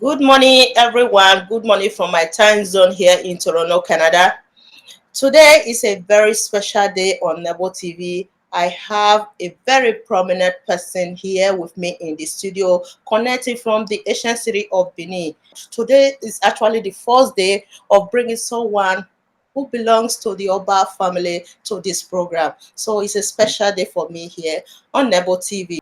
Good morning, everyone. Good morning from my time zone here in Toronto, Canada. Today is a very special day on NEBO TV. I have a very prominent person here with me in the studio, connecting from the ancient city of Benin. Today is actually the first day of bringing someone who belongs to the Oba family to this program. So it's a special day for me here on NEBO TV.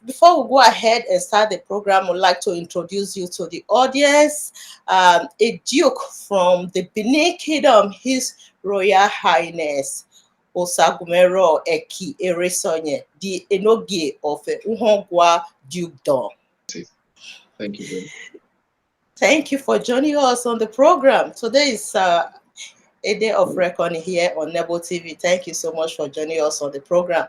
Before we go ahead and start the program, I'd like to introduce you to the audience. A duke from the Benin Kingdom, His Royal Highness Osagumwenro Eki Eresoyen, the Enogie of Uhogua Dukedom. Thank you very much. Thank you for joining us on the program. Today is a day of reckoning here on NEBO TV. Thank you so much for joining us on the program.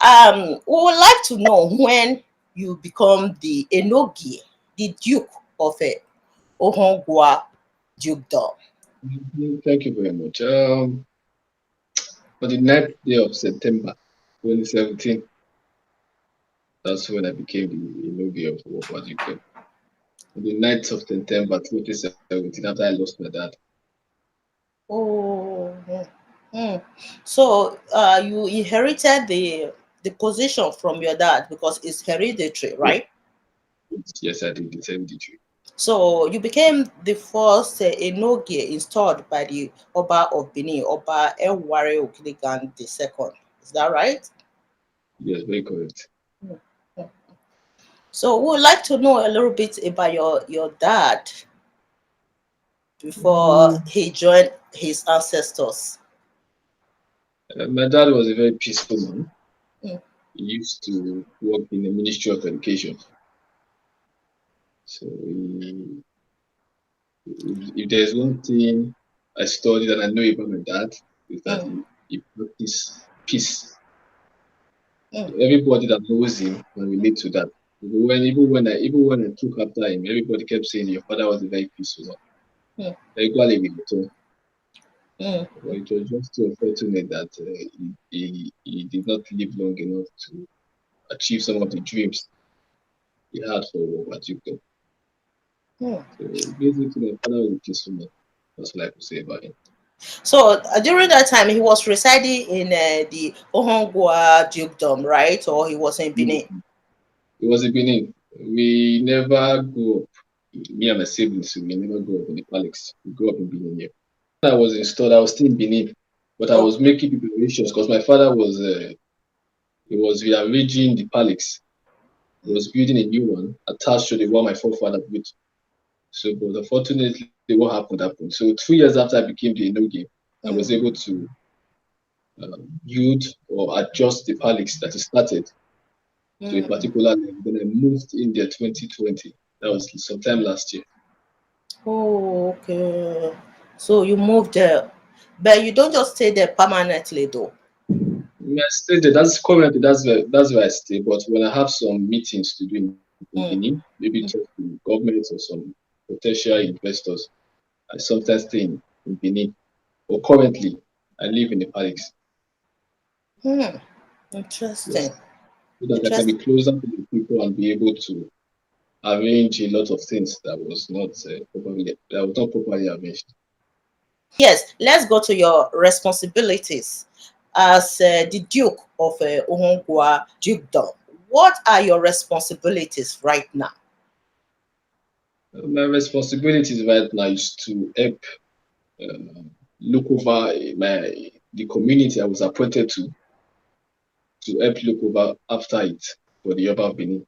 We would like to know when you become the Enogie, the Duke of Uhogua Dukedom. Thank you very much. On the 9th day of September 2017, that's when I became the Enogie of Uhogua Dukedom. On the 9th of September 2017, after I lost my dad. Oh, so you inherited the position from your dad because it's hereditary, Yes, right? yes, I did the same degree. So you became the first Enogie installed by the Oba of Benin, Oba Eware Okiligan II. Is that right? Yes, very correct. Mm, mm. So we would like to know a little bit about your dad before Mm. he joined his ancestors. My dad was a very peaceful man. Mm, He used to work in the Ministry of Education. So if there's one thing I studied and I know about my dad, is that mm, he practiced peace. mm, Everybody that knows him can relate to that. Even when I took after him, everybody kept saying your father was a very peaceful man. mm, Equally with Oto, mm. but it was just too unfortunate that he did not live long enough to achieve some of the dreams he had for Wajiko. Mm. So basically, my father was a peaceful man. That's what I could say about him. So during that time, he was residing in the Uhogua Dukedom, right? Or he was in Benin? It was a Benin. We never grew up. Me and my siblings, we never grew up in the palace. We grew up in Benin here. I was installed, I was still in Benin, but I was Okay. making preparations because my father was rearranging the palace. He was building a new one attached to the one my forefather built. So, but unfortunately, what happened. So, 2 years after I became the Enogie, I was Mm, able to build or adjust the palace that he started to a mm. particular level. Then I moved in there 2020. That was sometime last year. Oh, okay. So you moved there, but you don't just stay there permanently, though. I stay there. That's currently that's where I stay. But when I have some meetings to do in Benin, Mm, maybe talk mm, to government or some potential investors, I sometimes stay in Benin. But currently, I live in the palace. mm. Yes, Interesting. so that I can be Interesting. closer to the people and be able to arrange a lot of things that was not properly arranged. Yes, let's go to your responsibilities as the Duke of Uhogua Dukedom. What are your responsibilities right now? My responsibilities right now is to help uh, look over the community I was appointed to help look over after it for the Yoruba of Benin.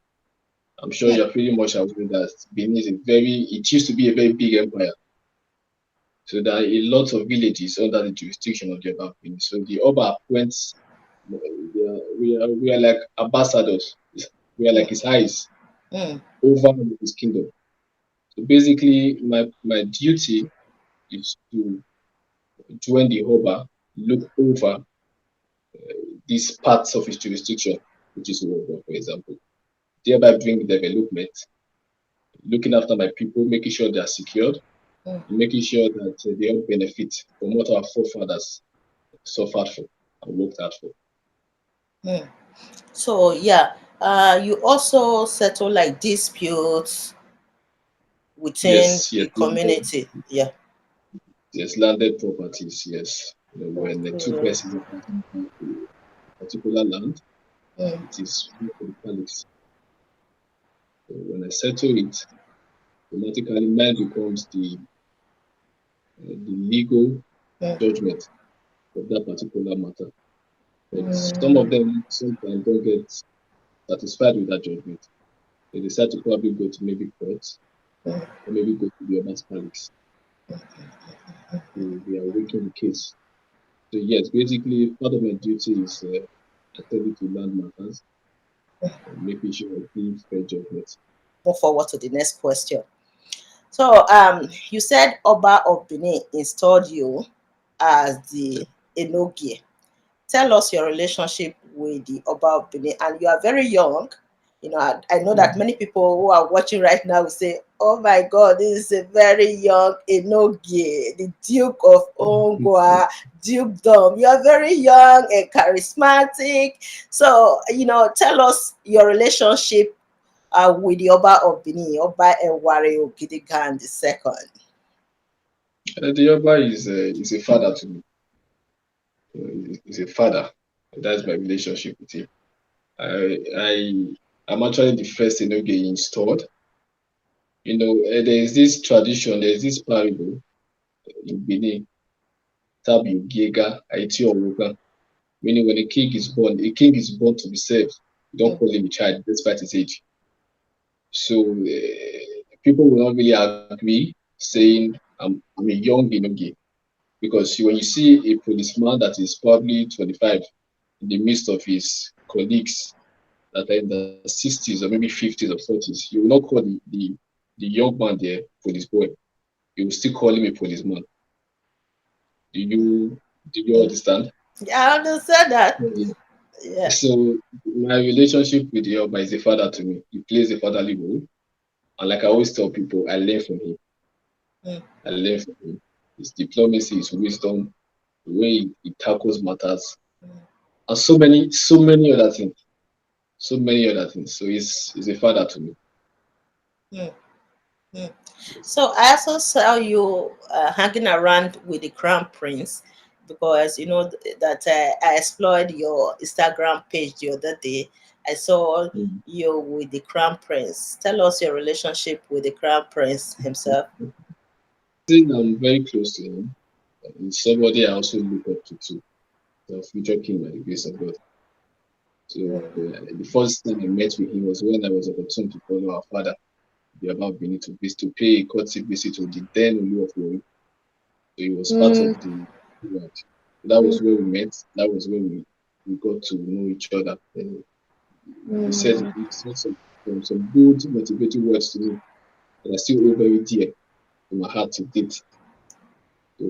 I'm sure Hmm, you're pretty much aware that Benin it used to be a very big empire. So there are a lot of villages under the jurisdiction of the Yoruba of Benin. So the Oba appoints, we are like ambassadors. We are like hmm, his eyes hmm, over his kingdom. So basically, my duty is to join the Oba, look over these parts of his jurisdiction, which is Uhogua, for example, thereby bring development, looking after my people, making sure they are secured, hmm, and making sure that they all benefit from what our forefathers suffered for and worked hard for. hmm. So yeah, you also settle like disputes within Yes, the yes, community. Yeah. yes, landed properties. Yes, when the two Okay. persons are passing to a particular land, Mm, it is free for the palace. So when I settle it, automatically mine becomes the legal mm, judgment of that particular matter. But some of mm, them sometimes don't get satisfied with that judgment. They decide to probably go to maybe court mm. or maybe go to the other palace. They are working the case. So yes, basically part of my duty is attending to land matters and making sure I give fair judgment. Move forward to the next question. So, you said Oba of Benin installed you as the Enogie. Tell us your relationship with the Oba of Benin, and you are very young. I know that many people who are watching right now will say, "Oh my God, this is a very young Enogie, the Duke of Uhogua Dukedom." You are very young and charismatic. So, tell us your relationship with the Oba of Benin, Oba Eware Ogidigan the second. The Yoba is a father to me. He's a father. That's my relationship with him. I'm actually the first Enoge he installed. There is this tradition, there is this parable in Benin, Tabi Giega, Aiti Oruga, meaning when a king is born to be served, you don't Mm, call him a child despite his age. So people will not really agree saying I'm a young Enoge because when you see a policeman that is probably 25 in the midst of his colleagues that are in the 60s or maybe 50s or 40s, you will not call the young man there police boy. You will still call him a policeman. Do you do you mm. understand? Yeah, I understand that. Yeah. Yeah. So my relationship with the Yoruba is a father to me. He plays a fatherly role, and like I always tell people, I learn from him. Mm, I learn from him. His diplomacy, his wisdom, the way he tackles matters, and so many other things. So many other things. So he's a father to me. mm, mm. Yes. So I also saw you hanging around with the crown prince because that I explored your Instagram page the other day. I saw Mm. you with the crown prince. Tell us your relationship with the crown prince himself. Think I'm very close to him. He's somebody I also look up to too. The future king by the grace of God. So the first time I met with him was when I was opportune to follow our father, the about Benin to visit to pay a courtesy visit to the then Olu of Warri. So he was part of Mm, the right. That mm, was where we met. That was where we got to know each other. And mm, he said some good motivating words to me that are still all very dear to my heart to date. So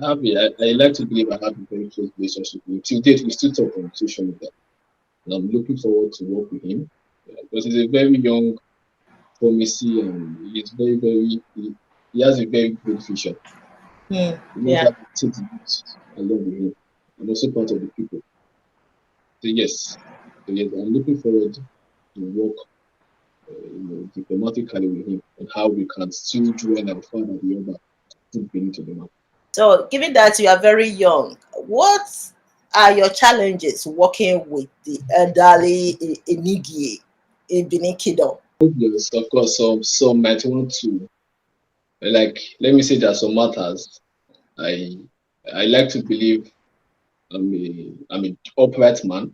I like to believe I have a very close relationship with him. Till date, we still talk on social media. And I'm looking forward to work with him because he's a very young, promising, and he's he has a very good vision. mm. He knows Yeah. how to take the youth along with him. I'm also part of the people. So yes, I'm looking forward to work diplomatically with him on how we can still join our father the other still bring to the map. So, given that you are very young, what are your challenges working with the elderly Enigi in Benin Kingdom? Yes, of course, some might want to like let me say that some matters I I like to believe I'm an upright man.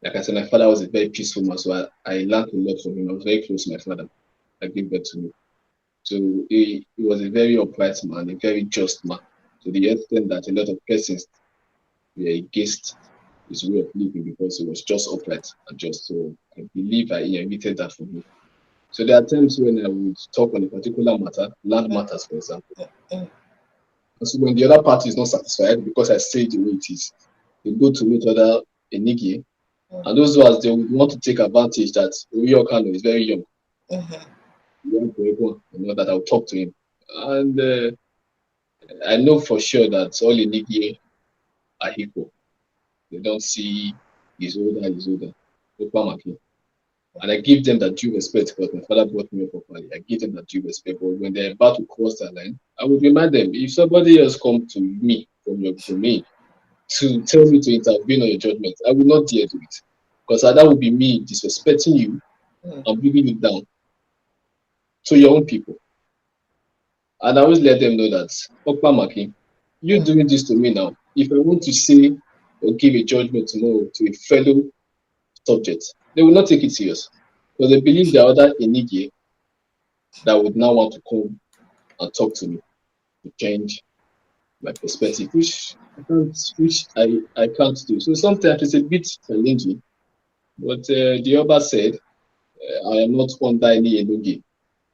Like I said, my father was a very peaceful man, so I learned a lot from him. I was very close to my father. I gave birth to me. So he was a very upright man, a very just man, to the extent that a lot of persons were against his way of living because he was just upright and just. So I believe I inherited that from him. So there are times when I would talk on a particular matter, land matters, for example. Mm, And so when the other party is not satisfied because I say it the way it is, they go to meet other Enigi. mm, And those ones, they would want to take advantage that Uyokano is very young, mhm, young for everyone, that I'll talk to him. And I know for sure that all Enigi are equal. They don't see he's older. Okpamaki. and I give them that due respect because my father brought me up properly. I give them that due respect. But when they're about to cross that line, I would remind them if somebody else come to me from your domain to tell me to intervene on your judgment, I will not dare do it. Because that would be me disrespecting you mm, and bringing you down to your own people. And I always let them know that, Okpa Maki, you mm, doing this to me now. If I want to say or give a judgment tomorrow to a fellow subject, they will not take it serious. Because they believe there are other Enogie that would now want to come and talk to me to change my perspective, which I can't do. So sometimes it's a bit challenging. But the Oba said, I am not under any Enogie,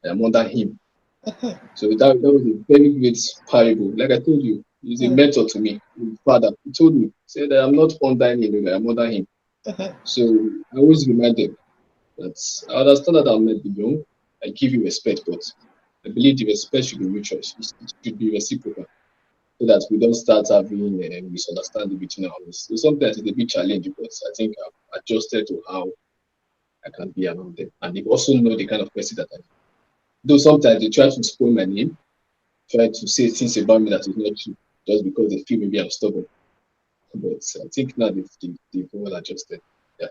I am under him. mhm, So that was a very great parable. Like I told you, he's a mm, mentor to me. His father, he told me, said that I'm not under any Enogie, I'm under him. mhm. So I always remind them that I understand that I might be young, I give you respect, but I believe the respect should be mutual. It should be reciprocal so that we don't start having a misunderstanding between our own. So sometimes it's a bit challenging, but I think I've adjusted to how I can be around them. And they also know the kind of person that I am. Though sometimes they try to spoil my name, try to say things about me that is not true, just because they feel maybe I'm stubborn. But I think now they've all adjusted. Yeah.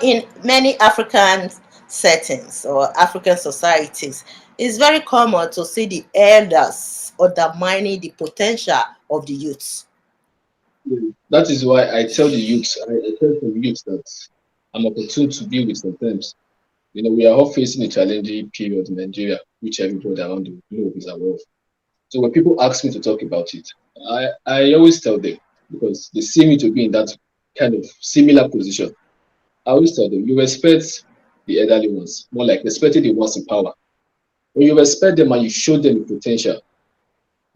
In many African settings or African societies, it's very common to see the elders undermining the potential of the youth. That is why I tell the youth, I tell the youth that I'm opportune to be with sometimes. We are all facing a challenging period in Nigeria, which everybody around the globe is aware of. So when people ask me to talk about it, I always tell them because they see me to be in that kind of similar position. I always tell them, you respect the elderly ones, more like respecting the ones in power. When you respect them and you show them the potential,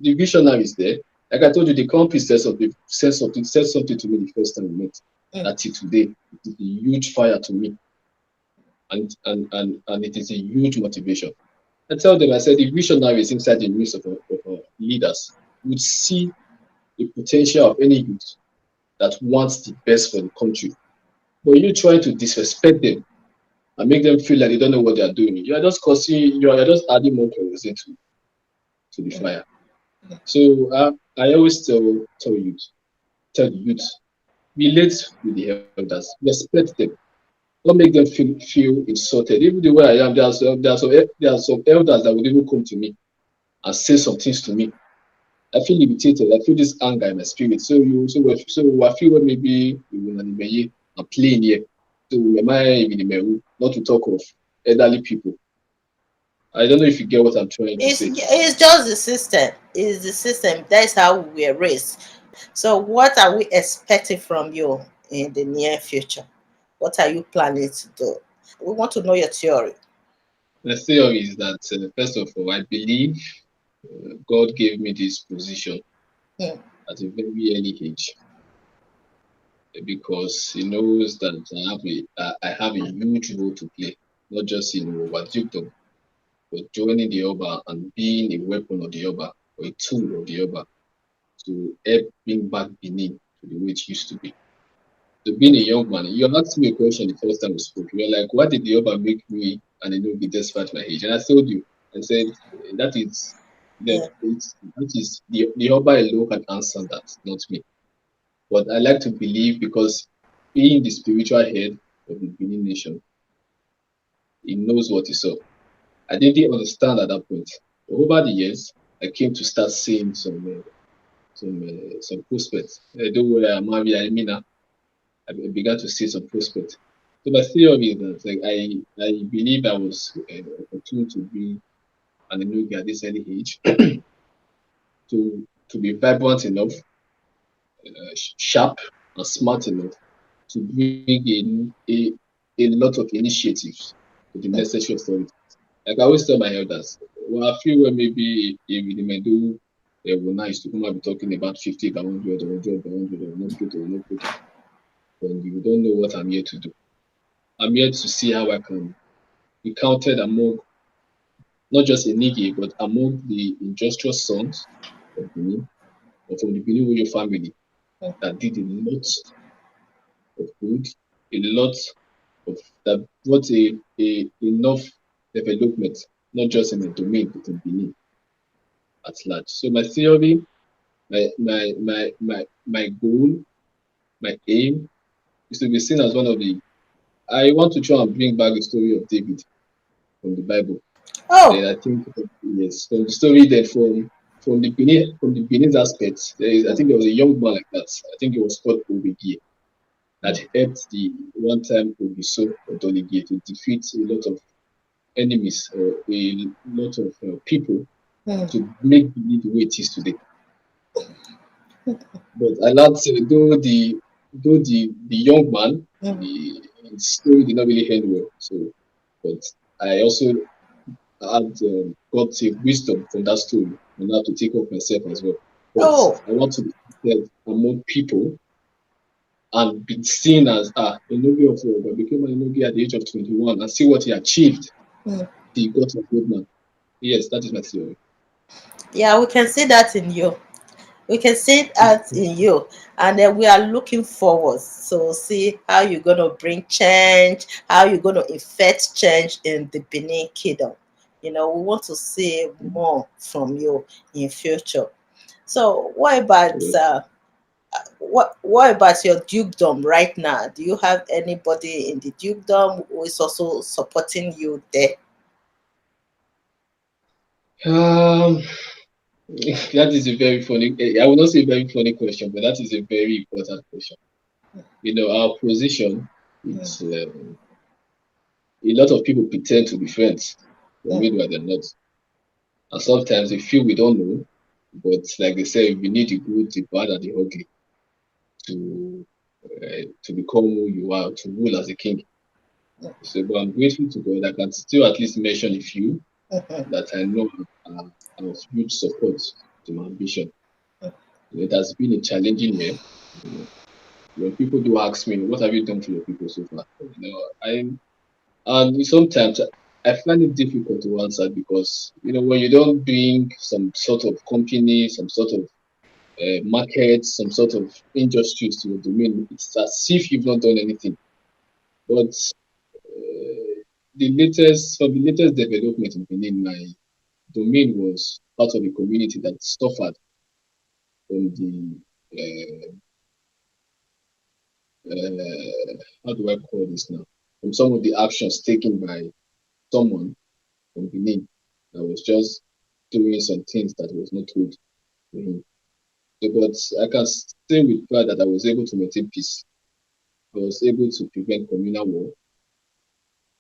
the visionary is there. Like I told you, the company said something to me the first time we met. Mm, That till today, it is a huge fire to me, and it is a huge motivation. I tell them, I said, the visionaries inside the midst of our leaders would see the potential of any youth that wants the best for the country. But you trying to disrespect them and make them feel like they don't know what they are doing. You are just adding more kerosene to the mm, fire. So I always tell the youth, relate with the elders, respect them, don't make them feel insulted. Even the way I am, there are some elders that would even come to me and say some things to me. I feel irritated. I feel this anger in my spirit. So I feel when maybe we will and playing here. So we might be not to talk of elderly people. I don't know if you get what I'm trying to say. it's just the system. It's the system. That's how we were raised. So, what are we expecting from you in the near future? What are you planning to do? We want to know your theory. The theory is that first of all, I believe God gave me this position Mm, at a very early age because He knows that I have a huge role to play, not just in Uhogua Dukedom, but joining the Oba and being a weapon of the Oba or a tool of the Oba to help bring back Benin to the way it used to be. So being a young man, you asked me a question the first time we spoke. You were like, "Why did the Oba make me an Enogie despite my age?" And I told you, I said that is yeah. the Oba alone can answer that, not me. But I like to believe because being the spiritual head of the Benin nation, he knows what is up. I didn't understand at that point. But over the years, I came to start seeing some prospects. Don't worry, I'm married. I began to see some prospects. So my theory is that like, I believe I was opportune to be an Enogie at this early age to be vibrant enough, sharp and smart enough to bring in a lot of initiatives to the Mm, necessary authority. Like I always tell my elders, well, I feel when maybe if they may do will nice to come and be talking about 50 by 100 or 100 by 100 or not put it, then you don't know what I'm here to do. I'm here to see how I can be counted among not just Enigi, but among the industrious sons of Benin or from the Benin royal family mm, that did a lot of good, a lot that brought a enough development, not just in my domain, but in Benin at large. So my theory, my goal, my aim is to be seen as one of the. I want to try and bring back the story of David from the Bible. Then Oh. I think yes, from the story then from the Benin aspect, I think there was a young man like that. I think it was called Obegi that helped the one time Ogiso or Donigi to defeat a lot of enemies or a lot of people Mm, to make Benin the way it is today. But I learned though the young man, mm. his story did not really end well. So, but I also had got a wisdom from that story on how to take care of myself as well. But Oh. I want to be accepted among people and be seen as Enogie of Uhogua became an Enogie at the age of 21 and see what he achieved. Mm. He got a good man. Yes, that is my theory. Yeah, we can see that in you. We can see that in you, and then we are looking forward to see how you're going to bring change, how you're going to effect change in the Benin Kingdom. We want to see more from you in future. So what about your dukedom right now? Do you have anybody in the dukedom who is also supporting you there? Um, that is a very funny. I will not say very funny question, but that is a very important question. Our position. It's a lot of people pretend to be friends, but Mm, meanwhile they're not. And sometimes they feel we don't know, but like they say, we need the good, the bad, and the ugly to become who you are, to rule as a king. So, but I'm grateful to God. I can still at least mention a few mhm, that I know are of huge support to my ambition. It has been a challenging year. You know, when people do ask me, "What have you done for your people so far?" And sometimes I find it difficult to answer because when you don't bring some sort of company, some sort of market, some sort of industries to your domain, it's as if you've not done anything. But the latest development in Benin, my domain was part of a community that suffered from the how do I call this now? From some of the actions taken by someone from Benin that was just doing some things that was not good to him. So, but I can say with pride that I was able to maintain peace. I was able to prevent communal war.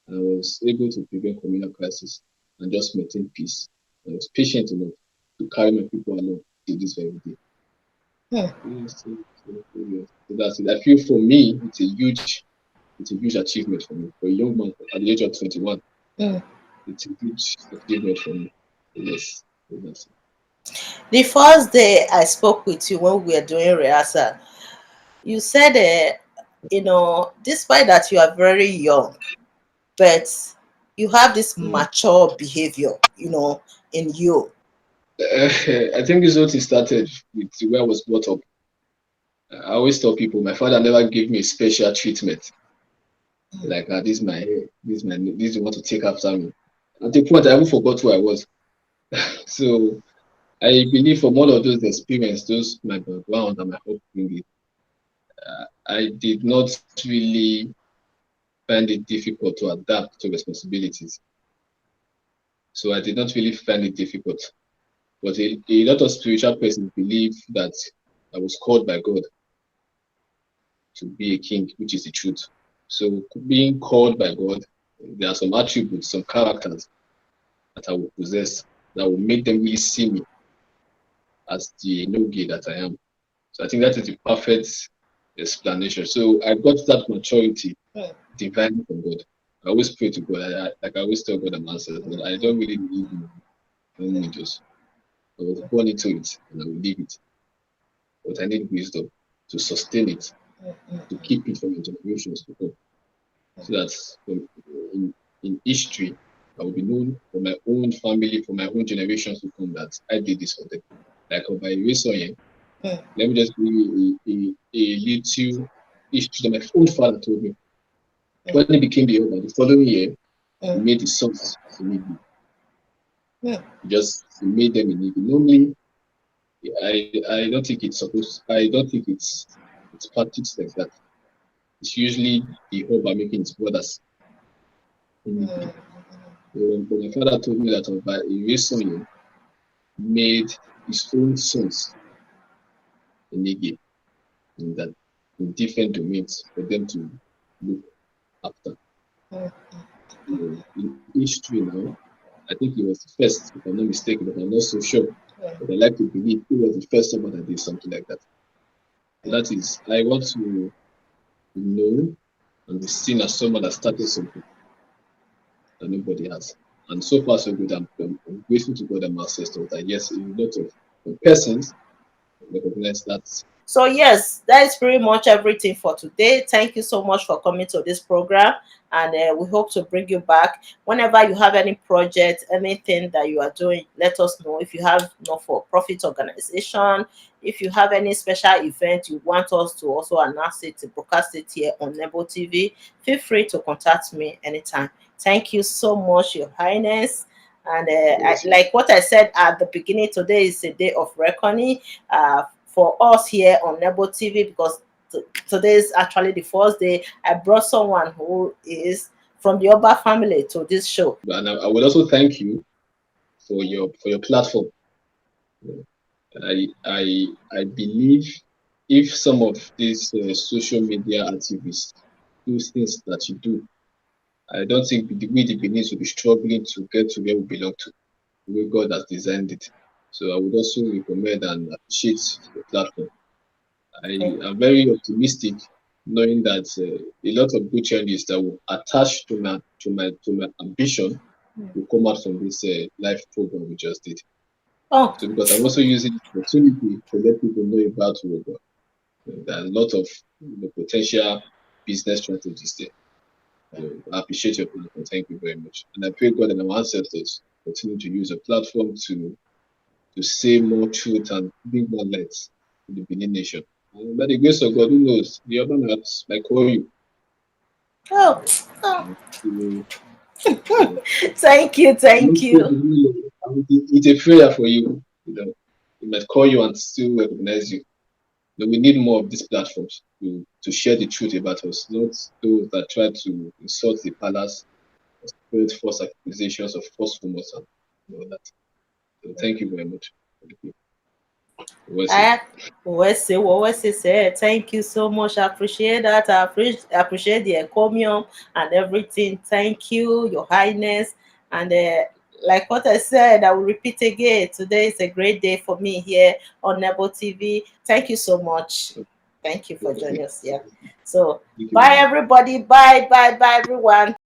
I was able to prevent communal crisis and just maintain peace. I was patient enough to carry my people along till this very day. mm, Yes, yes. So that's it. I feel for me, it's a huge achievement for me. For a young man at the age of 21, mm. it's a huge achievement for me. Yes, so that's it. The first day I spoke with you when we were doing rehearsal, you said, despite that you are very young, but you have this Mm. mature behavior, in you. I think this what it started with where I was brought up. I always tell people my father never gave me a special treatment. Like this is my hair, this is you want to take after me. At the point I even forgot who I was. So I believe from all of those experiences, those my background and my upbringing, I did not really find it difficult to adapt to responsibilities. So I did not really find it difficult. But a lot of spiritual persons believe that I was called by God to be a king, which is the truth. So being called by God, there are some attributes, some characters that I will possess that will make them really see me as the Enogie that I am. So I think that is the perfect explanation. So I got that maturity Mm, divinely from God. I always pray to God. Like I always tell God I'm answered. I don't really need images. I was born into it and I will leave it. But I need wisdom to sustain it, to keep it for my generations to come. So that in, in history, I will be known for my own family, for my own generations to come that I did this for them. Like by Eresoyen, mm, let me just give you a little history that my own father told me. When he became the owner, the following year, he mm, made the sons in NEBO. mm, He made them in NEBO. Normally, I don't think it's supposed. I don't think it's practiced like that. It's usually the Oba making his brothers in NEBO. mm, But my father told me that Oba Eresoyen made his own sons in NEBO in that in different domains for them to look after. mm, In history now, I think he was the first, if I'm not mistaken, but I'm not so sure. mm, But I like to believe he was the first someone that did something like that. So that is, I want to know and be seen as someone that started something that nobody has. And so far, so good. I'm grateful to God and my ancestors that yes, a lot of persons recognize that. So yes, that is pretty much everything for today. Thank you so much for coming to this program, and we hope to bring you back whenever you have any project, anything that you are doing. Let us know. If you have no for profit organization, if you have any special event you want us to also announce it, to broadcast it here on NEBO TV, feel free to contact me anytime. Thank you so much, Your Highness. And like what I said at the beginning, today is a day of reckoning for us here on NEBO TV, because today is actually the first day I brought someone who is from the Oba family to this show. And I would also thank you for your platform. I believe if some of these social media activists do things that you do, I don't think we the Benin will be struggling to get to where we belong to, the way God has designed it. So I would also recommend and appreciate the platform. I am very optimistic knowing that a lot of good changes that will attach to my ambition will come out from this live program we just did. Oh, So because I'm also using the opportunity to let people know about Uhogua. There are a lot of potential business strategies there. So I appreciate your platform. Thank you very much. And I pray God and our ancestors continue to use the platform to say more truth and bring more light to the Benin nation. And by the grace of God, who knows? The urban hearts might call you. oh, oh. You know, Thank you, I'm not thank sure you. it's a prayer for you. You know, it might call you and still recognize you. But we need more of these platforms to share the truth about us, not those that try to insult the palace, spread false accusations of false rumors and all that. So thank you very much. Wesley. I Wesi said, thank you so much. I appreciate that. I appreciate the encomium and everything. Thank you, Your Highness. And like what I said, I will repeat again. Today is a great day for me here on NEBO TV. Thank you so much. Thank you for joining us here. So, Thank you bye very much. everybody. Bye, bye, bye everyone.